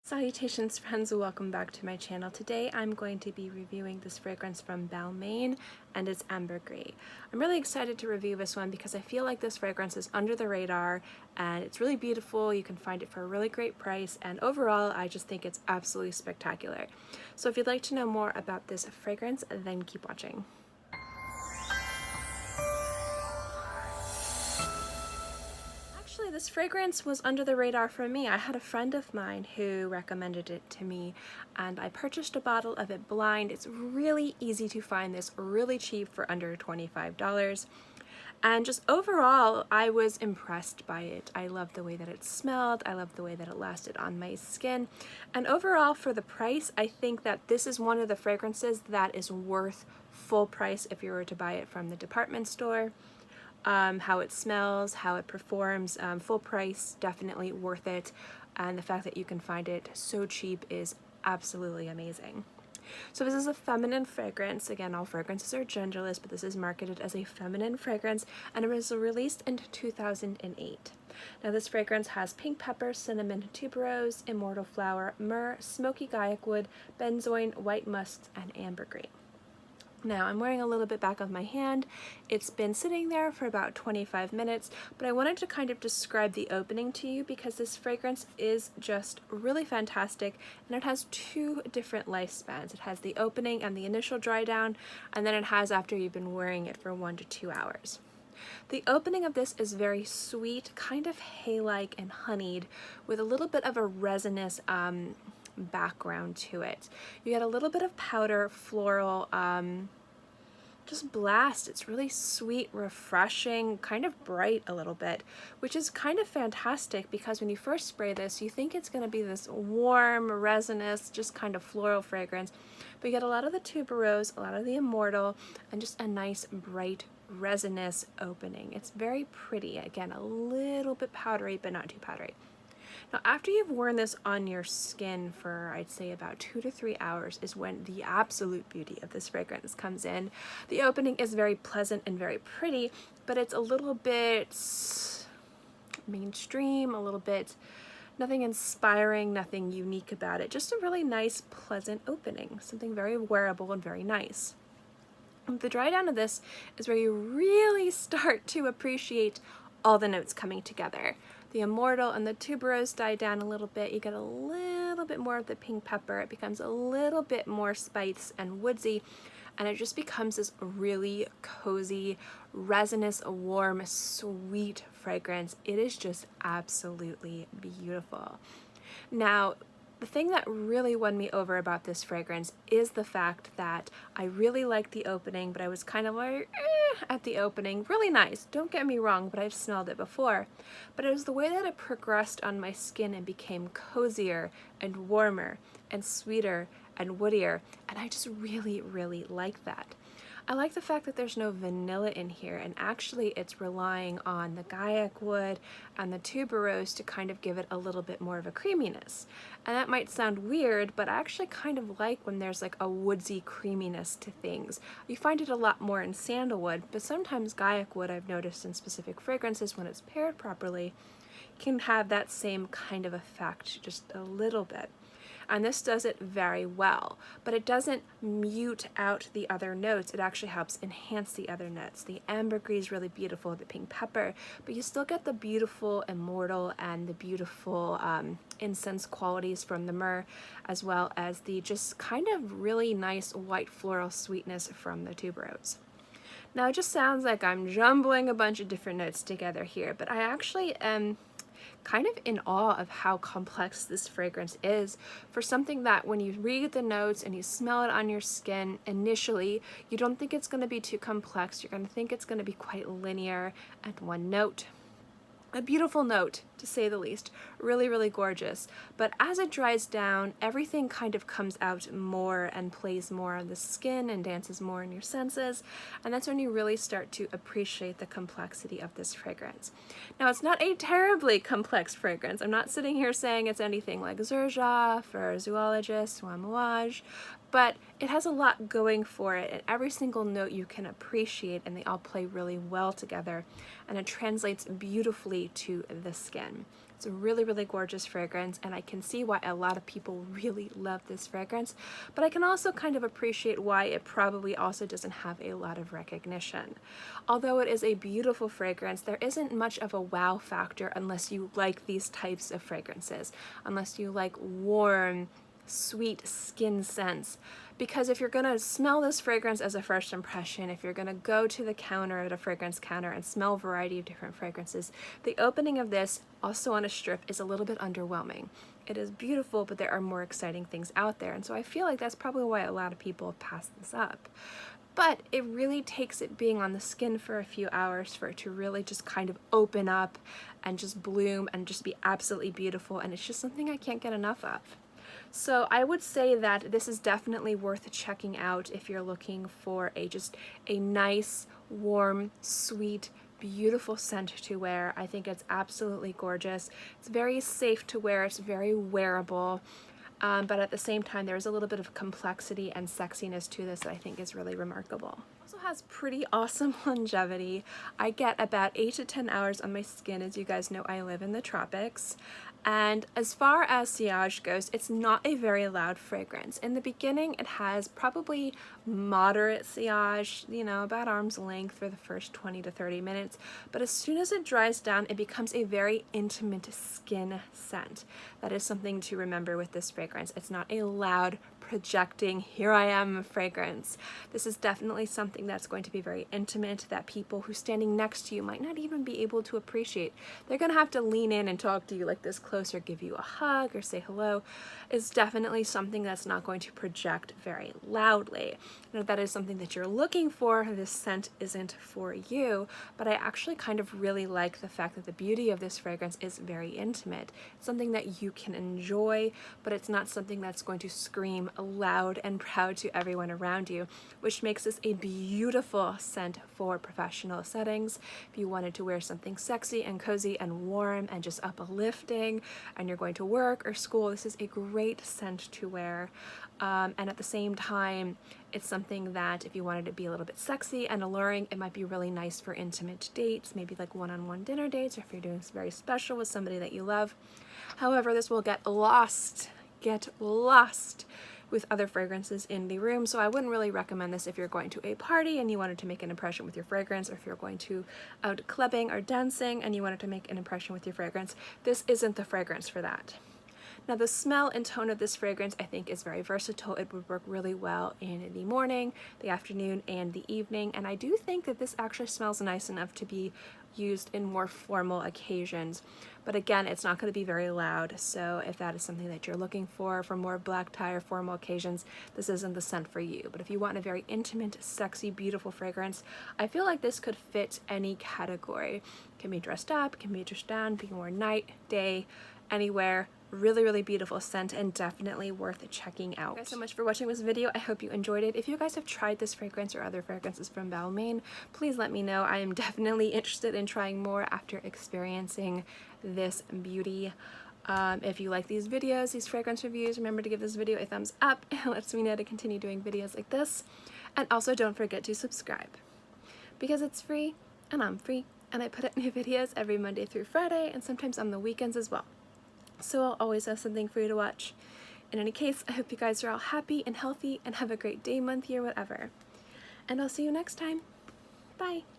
Salutations friends, welcome back to my channel. Today I'm going to be reviewing this fragrance from Balmain and it's Ambre Gris. I'm really excited to review this one because I feel like this fragrance is under the radar and it's really beautiful. You can find it for a really great price and overall I just think it's absolutely spectacular. So if you'd like to know more about this fragrance, then keep watching. Actually, this fragrance was under the radar for me. I had a friend of mine who recommended it to me and I purchased a bottle of it blind. It's really easy to find this, really cheap for under $25. And just overall, I was impressed by it. I loved the way that it smelled. I loved the way that it lasted on my skin. And overall, for the price, I think that this is one of the fragrances that is worth full price if you were to buy it from the department store. How it smells, how it performs, full price, definitely worth it, and the fact that you can find it so cheap is absolutely amazing. So this is a feminine fragrance. Again, all fragrances are genderless, but this is marketed as a feminine fragrance, and it was released in 2008. Now this fragrance has pink pepper, cinnamon, tuberose, immortelle flower, myrrh, smoky Gaiac wood, benzoin, white musks, and ambergris. Now I'm wearing a little bit back of my hand. It's been sitting there for about 25 minutes, but I wanted to kind of describe the opening to you because this fragrance is just really fantastic and it has two different lifespans. It has the opening and the initial dry down, and then it has after you've been wearing it for 1 to 2 hours. The opening of this is very sweet, kind of hay-like and honeyed with a little bit of a resinous background to it. You get a little bit of powder, floral, just blast. It's really sweet, refreshing, kind of bright a little bit, which is kind of fantastic because when you first spray this, you think it's going to be this warm, resinous, just kind of floral fragrance, but you get a lot of the tuberose, a lot of the immortelle, and just a nice, bright, resinous opening. It's very pretty. Again, a little bit powdery, but not too powdery. Now after you've worn this on your skin for I'd say about 2 to 3 hours is when the absolute beauty of this fragrance comes in. The opening is very pleasant and very pretty, but it's a little bit mainstream, a little bit nothing inspiring, nothing unique about it. Just a really nice, pleasant opening, something very wearable and very nice. The dry down of this is where you really start to appreciate all the notes coming together. The immortelle and the tuberose die down a little bit. You get a little bit more of the pink pepper. It becomes a little bit more spice and woodsy, and it just becomes this really cozy, resinous, warm, sweet fragrance. It is just absolutely beautiful. Now, the thing that really won me over about this fragrance is the fact that I really liked the opening, but I was kind of like, at the opening. Really nice, don't get me wrong, but I've smelled it before. But it was the way that it progressed on my skin and became cozier and warmer and sweeter and woodier, and I just really, really like that. I like the fact that there's no vanilla in here, and actually it's relying on the Gaiac wood and the tuberose to kind of give it a little bit more of a creaminess. And that might sound weird, but I actually kind of like when there's like a woodsy creaminess to things. You find it a lot more in sandalwood, but sometimes Gaiac wood, I've noticed in specific fragrances when it's paired properly, can have that same kind of effect, just a little bit. And this does it very well, but it doesn't mute out the other notes. It actually helps enhance the other notes. The ambergris is really beautiful, the pink pepper, but you still get the beautiful immortelle and the beautiful incense qualities from the myrrh, as well as the just kind of really nice white floral sweetness from the tuberose. Now it just sounds like I'm jumbling a bunch of different notes together here, but I actually am kind of in awe of how complex this fragrance is for something that when you read the notes and you smell it on your skin initially, you don't think it's going to be too complex. You're going to think it's going to be quite linear and one note. A beautiful note, to say the least. Really, really gorgeous. But as it dries down, everything kind of comes out more and plays more on the skin and dances more in your senses. And that's when you really start to appreciate the complexity of this fragrance. Now, it's not a terribly complex fragrance. I'm not sitting here saying it's anything like Xerjoff or Zoologist or Amouage, but it has a lot going for it, and every single note you can appreciate, and they all play really well together, and it translates beautifully to the skin. It's a really, really gorgeous fragrance, and I can see why a lot of people really love this fragrance, but I can also kind of appreciate why it probably also doesn't have a lot of recognition. Although it is a beautiful fragrance, there isn't much of a wow factor unless you like these types of fragrances, unless you like warm, sweet skin scents. Because if you're gonna smell this fragrance as a first impression, if you're gonna go to the counter at a fragrance counter and smell a variety of different fragrances, the opening of this, also on a strip, is a little bit underwhelming. It is beautiful, but there are more exciting things out there, and so I feel like that's probably why a lot of people have passed this up. But it really takes it being on the skin for a few hours for it to really just kind of open up and just bloom and just be absolutely beautiful, and it's just something I can't get enough of. So I would say that this is definitely worth checking out if you're looking for just a nice, warm, sweet, beautiful scent to wear. I think it's absolutely gorgeous. It's very safe to wear. It's very wearable. But at the same time, there's a little bit of complexity and sexiness to this that I think is really remarkable. It also has pretty awesome longevity. I get about 8 to 10 hours on my skin. As you guys know, I live in the tropics. And as far as sillage goes, it's not a very loud fragrance. In the beginning, it has probably moderate sillage, you know, about arm's length for the first 20 to 30 minutes. But as soon as it dries down, it becomes a very intimate skin scent. That is something to remember with this fragrance. It's not a loud, projecting, here I am fragrance. This is definitely something that's going to be very intimate, that people who standing next to you might not even be able to appreciate. They're gonna have to lean in and talk to you like this close, or give you a hug or say hello. Is definitely something that's not going to project very loudly. Now, if that is something that you're looking for, this scent isn't for you, but I actually kind of really like the fact that the beauty of this fragrance is very intimate. It's something that you can enjoy, but it's not something that's going to scream loud and proud to everyone around you, which makes this a beautiful scent for professional settings. If you wanted to wear something sexy and cozy and warm and just uplifting, and you're going to work or school, this is a great scent to wear. And at the same time, it's something that if you wanted to be a little bit sexy and alluring, it might be really nice for intimate dates, maybe like one-on-one dinner dates, or if you're doing something very special with somebody that you love. However, this will get lost with other fragrances in the room, so I wouldn't really recommend this if you're going to a party and you wanted to make an impression with your fragrance, or if you're going to out clubbing or dancing and you wanted to make an impression with your fragrance. This isn't the fragrance for that. Now, the smell and tone of this fragrance I think is very versatile. It would work really well in the morning, the afternoon, and the evening, and I do think that this actually smells nice enough to be used in more formal occasions. But again, it's not going to be very loud, so if that is something that you're looking for more black tie or formal occasions, this isn't the scent for you. But if you want a very intimate, sexy, beautiful fragrance, I feel like this could fit any category. It can be dressed up, can be dressed down, be worn night, day, anywhere. Really, really beautiful scent, and definitely worth checking out. Thank you guys so much for watching this video. I hope you enjoyed it. If you guys have tried this fragrance or other fragrances from Balmain, please let me know. I am definitely interested in trying more after experiencing this beauty. If you like these videos, these fragrance reviews, remember to give this video a thumbs up. It lets me know to continue doing videos like this. And also don't forget to subscribe, because it's free and I'm free, and I put out new videos every Monday through Friday, and sometimes on the weekends as well. So I'll always have something for you to watch. In any case, I hope you guys are all happy and healthy and have a great day, month, year, whatever. And I'll see you next time. Bye!